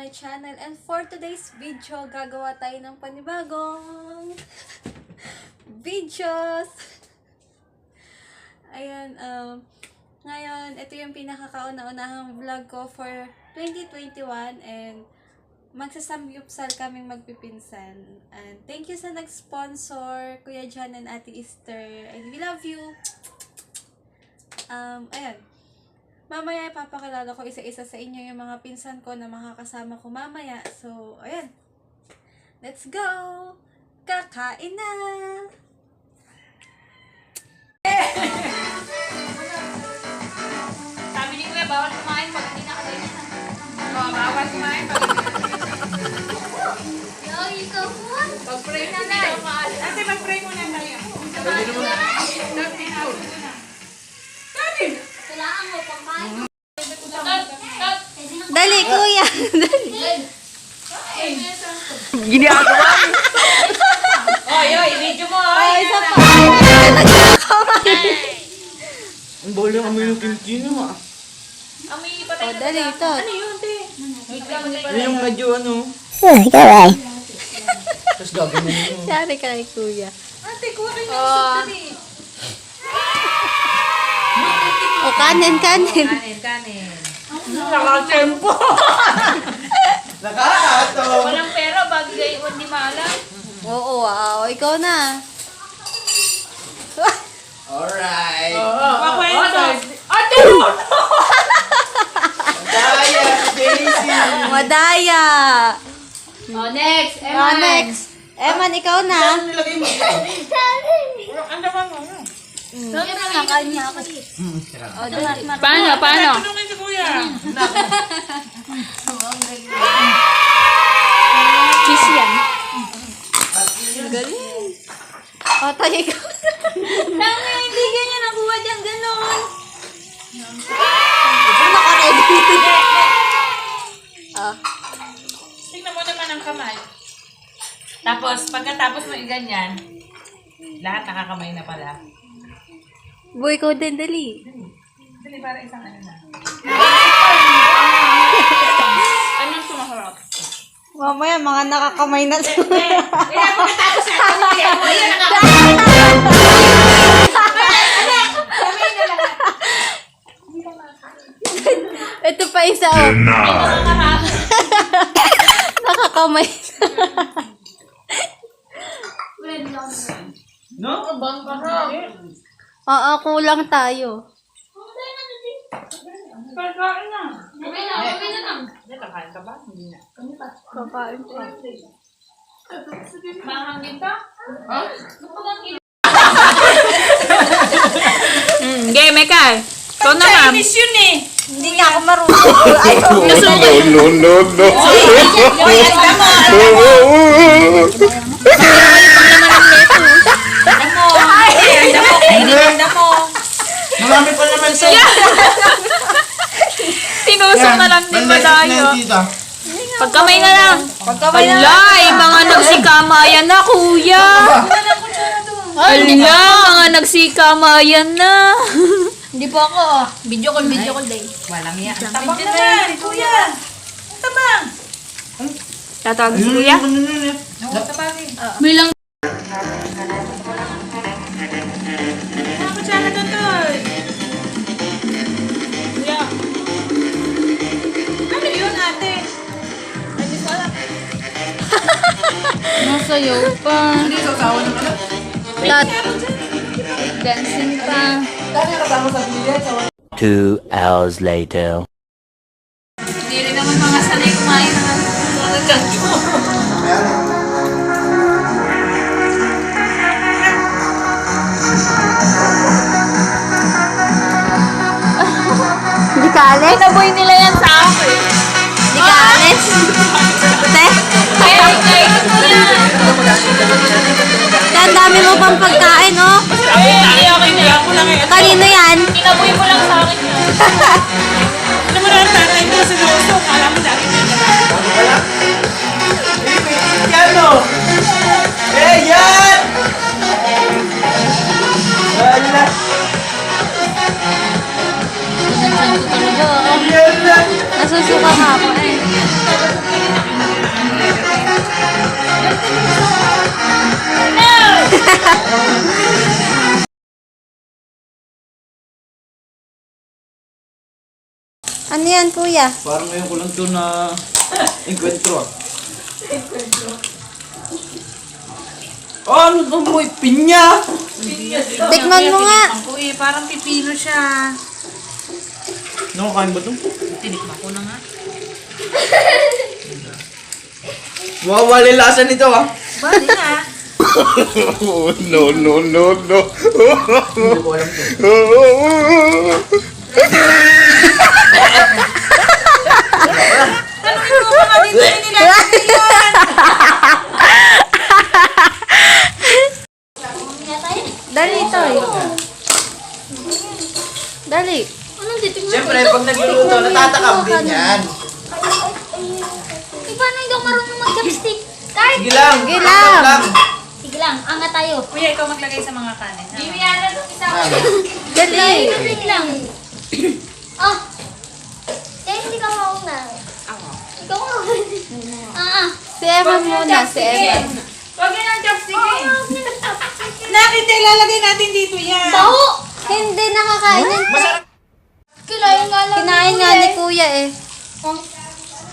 my channel. And for today's video, gagawa tayo ng panibagong videos. Ayan, ngayon, ito yung pinakakauna-unahang vlog ko for 2021 and magsasamgyupsal kaming magpipinsan. And thank you sa nag-sponsor, Kuya John and Ate Esther. And we love you! Ayan. Mamaya ipapakilala ko isa-isa sa inyo yung mga pinsan ko na makakasama ko mamaya. So, ayan. Let's go! Kakain na! Sabi ni Kuya, bawal kumain pag hindi nakakain. Bawal kumain pag hindi nakakain. Yo, ikaw po! Pag-pray na lang. Ate, mag-pray muna tayo. Kailangan mo pangkain. Dali, kuya! Dali! Ginagawa mo. Oy, video mo. Ay, isa pa! Ang bawal yung amoy yung kimchi mo. Amoy patay na. Dali, ito. Ano yun, te? Wait lang, hindi pa Ano yung medyo ano? Tapos gagawin mo. Siyari ka kay kuya. Ate, kuha kayo ng soup dali. O, kanin. Kanin. Nakatempo. Nakakato. Walang pera, bagay hindi maalam. Oo, wow. Ikaw na. Alright. Pakwento. Ate, Daya, Daisy. Madaya. next. Next. Eman, ikaw na. Ano nilagay mo? Ang dapat mo. Kaya na lang, kanya ako. O, dali. Paano? Tulungin si Kuya. Cheese yan. Galing. O, tayo ikaw. Tama, hindi ganyan nakuha dyan, gano'n. Ano ka ready? Tingnan mo naman ang kamay. Tapos, pagkatapos mo i-ganyan, lahat nakakamay na pala. Boy, ikaw din, dali. Dali, para isang ano na. Anong sumaharap? Mamaya, mga nakakamay na to. Pagkatapos na, kaya mo, yan ang Ito pa isa, oh. Nakakamay. No? Oo, kulang tayo. Pagkain na. Okay na lang. Kakain ka ba? Hindi na. Kakain pa. Mahangin ka? Ha? Game, Mekay. Ikaw na, ma'am. Chinese yun eh. Hindi nga ako marunong. No. Marami pa naman sa... Tinusok na lang din malayo. Pagkamay na lang. Alay, mga nagsikamayan na, kuya. Ala, mga nagsikamayan na. Hindi po ako, oh. Video call day. Walang yan. Tabang naman, kuya. Tabang. Tatawag si kuya? May lang. Ako siya na tutoy. Kuya. Ano yun, ate? Hindi ko alam. Masayaw pa. Hindi, sasawa na pala. Dancing pa. Dami kasama sa bilet. 2 hours later. Hindi rin naman mga sanay kumain ng mga gancho. Hindi ka alis? Pinaboy nila yan sa akin. Hindi ka alis? Te? Kaya ikainin mo yan. Ang dami mo pang pagkain, oh. Kanino yan? Pinaboy mo lang sa akin yan. Ano mo na ang tatay mo sa nauso? Kala mo dati na yan. Yan o! Eh, yan! Wala! Nandiyan ko talaga, oh. Yan na! Nasusuka nga ako, eh. Ano yan, kuya? Parang ngayon ko lang ito na enkwentro ah. Ano ito mo? Pinya! Tikman mo nga. Parang pipino siya. Nakakain ba ito? Tinikman ko na nga. Mawawala yung lasa nito ah. Bali na. No, no, no, no. Hindi ko alam ito. Tanungin mo mga dito nilalagay yun. Dali, Toy. Dali. Anong titignan? Siyempre, pag nagluluto, natatakam din yan. Paano hindi ako marunong mag-chopstick? Kahit. Sige lang. Sige takam lang. Sige lang, angat tayo. Kuya, ikaw maglagay sa mga kanin. Bimiana doon isa ko. Dali. Wait lang. Oh. Kaya hindi ka mauna. Ako. Ikaw nga. Si Evan muna, si Evan. Huwag yun ang chopstickin. Nakita, ilalagay natin dito yan. Baho! Hindi nakakain yan. Kinain nga lang. Kinain nga ni kuya eh. Oh.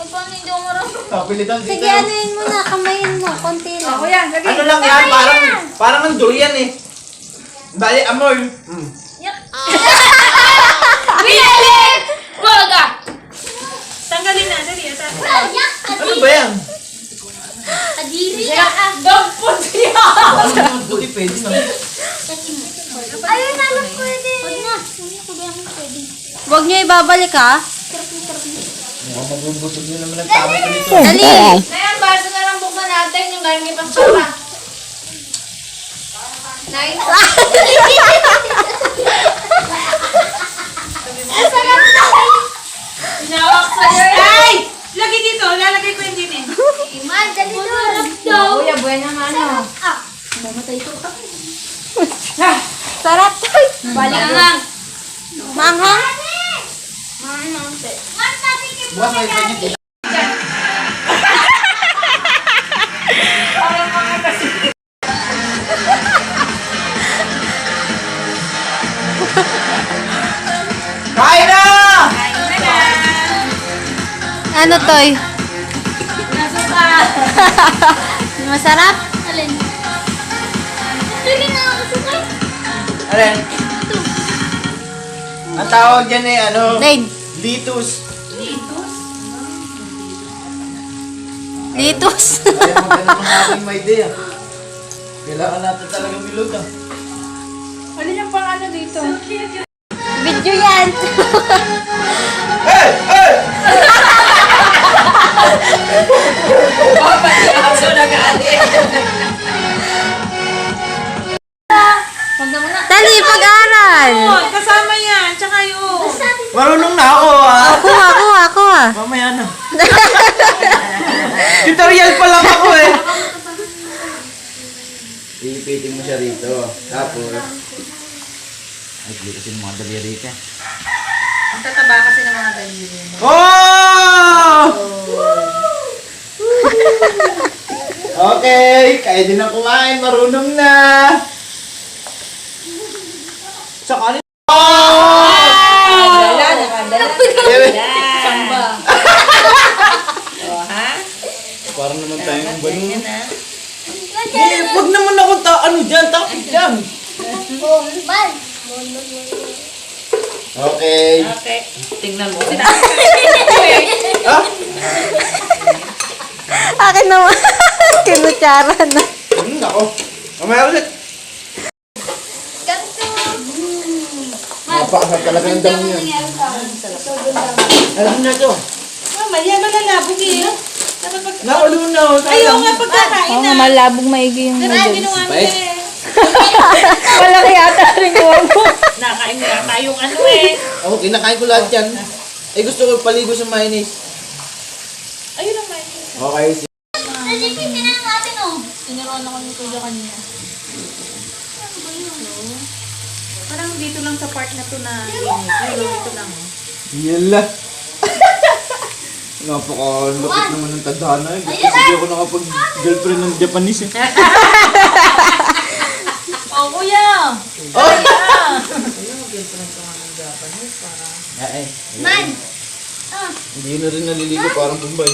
Ay, paano hindi ako marunong? Kapilitan dito. Sige, anuin mo na. Kamayin mo. Konti lang. Kuya, lagay. Ano lang yan? Parang ang durian eh. Bali, amoy. Bilit! Wag ah! Tanggalin na, dali. Ayak! Ano ba yan? Adiri ah! Dog food yan. Ano buti pwede na. Ayun na lang pwede. Huwag na. Hindi ko ba yung pwede. Huwag niyo ibabalik ha. Mukhang magbubusog nyo naman ang tama ko nito. Dali. Ngayon, baso na lang buksan natin yung galing kay Pastora. Pinawak sa'yo. Ay! Lagay dito. Lalagay ko yung din eh. Iman, dali doon. Kuya, buwan naman ano. Mamatay ito ka. Sarap. Balik lang. Manghang. Man, tatikip mo Bukas may kanya. Kain na! Ano, Toy? Nasuka. Masarap? Alin? Dali na ako sukay. Alin? Ang tawag dyan eh, ano? Leg. Litus. Litos. Ayaw maganda ng aking may idea. Kailangan natin talagang bilog ah. Ano yung pang ano dito? Video yan. Hey! Hey! Aso na galit. Dali, pag-aral. Kasama yan. Tsaka yun. Marunong na ako ah. Kuha. Mamaya na. Tutorial pa lang ako eh. Iipitin mo siya rito. Tapos, ay, hindi kasi mga daliri ka. Ang tataba kasi ng mga daliri mo. Oh! Okay, kaya din ang kumain. Marunong na. Sakali. Oh! Samba. Parang naman tayong balon. Eh, wag naman ako ano dyan, tapos dyan. Bal. Okay. Okay. Tingnan mo. Ah? Akin naman. Kinutsara na. Ako. Mamaya ulit. Ganto. Mapakasal talaga yung damo yun. Alam na to. Mamaya malalabog eh. Dapat pag... Naulunaw. Ayaw nga pagkakain na. malabog maigi yung Diba, ginawa mo Bait. eh. Wala yata rin yung Nakain nga tayong ano eh. Ako, kinakain ko lahat yan. Eh, gusto ko paligo sa mayonnaise. Ayun ang may. Okay. Nalipin na natin oh. Tinuruan ako ni Kuya kanina. Parang dito lang sa part na to na ito lang. Yala. Napakalapit naman ng tadhana eh. Hindi ako nakapag-girlfriend ng Japanese eh. Oh, Kuya! Oh! Yeah! Ay, Man. Hindi na rin naliligo, parang Bombay.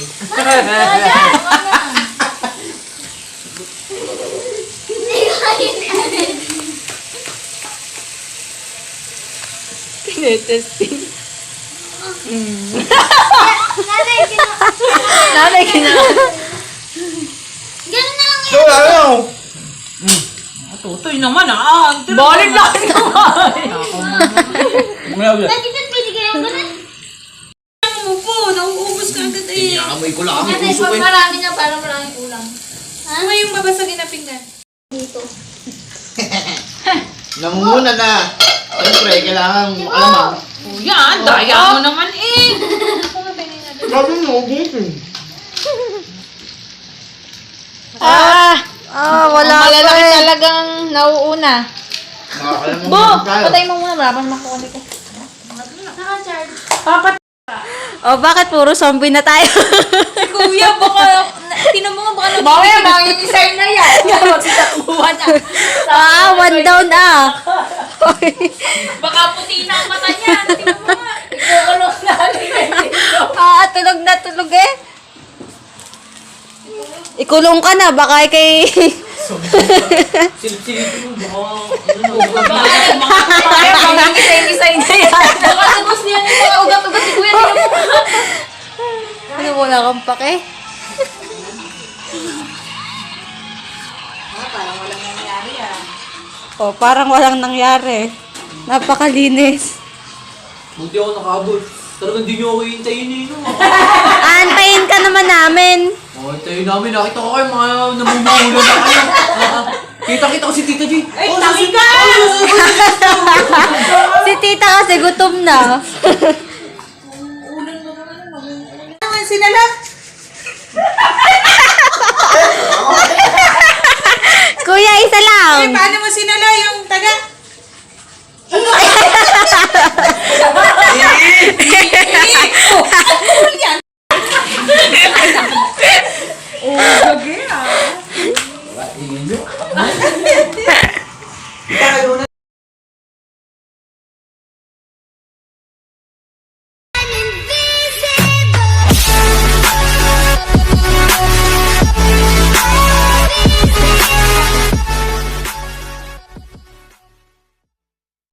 Tinetesting. Nanay, Nanay, Ganun na lang So, ano? Tutoy naman Balik lang naman. Bakit ba't binigay ang ganun? mo po, nauubos ka agad eh. Inaamay ko lang ang Nanay, puso pag ko. marami na, parang maraming ulam. Ha? Ano yung babasagin na pinggan? Dito. Namumuna na. Siyempre, kailangan alamang. Yan, daya mo naman eh. Sabi mo, dito. Wala Malalaki talagang nauuna. Makakalamang Bo! tayo. Patay mo muna, wala pang makukulit ko. Naka-charge. Bakit puro zombie na tayo? Kuya, baka, tinan mo nga, baka Mamaya, mangingisay na yan. magsitakbuhan na. one down Baka puti na ang mata niya. Tingnan mo nga. Kukulong na tulog na tulog eh. Ikulong ka na, baka kay... Silip-silipin mo, Baka mangingisay na yan. Baka tagos niya yung mga ugat-ugat si Kuya. Tingnan mo. Ano, wala kang pake? Parang walang nangyari. Napakalinis. Buti ako nakaabot. Talagang di nyo ako hintayin eh. No? Antayin ka naman namin. Hintayin namin. Nakita ko kayo mga namumuhulan na kayo. Kita-kita ko si Tita G. Ay, tangi ka! Si tita kasi gutom na. Sinala. Kuya, isa lang. Paano mo sinala yung taga?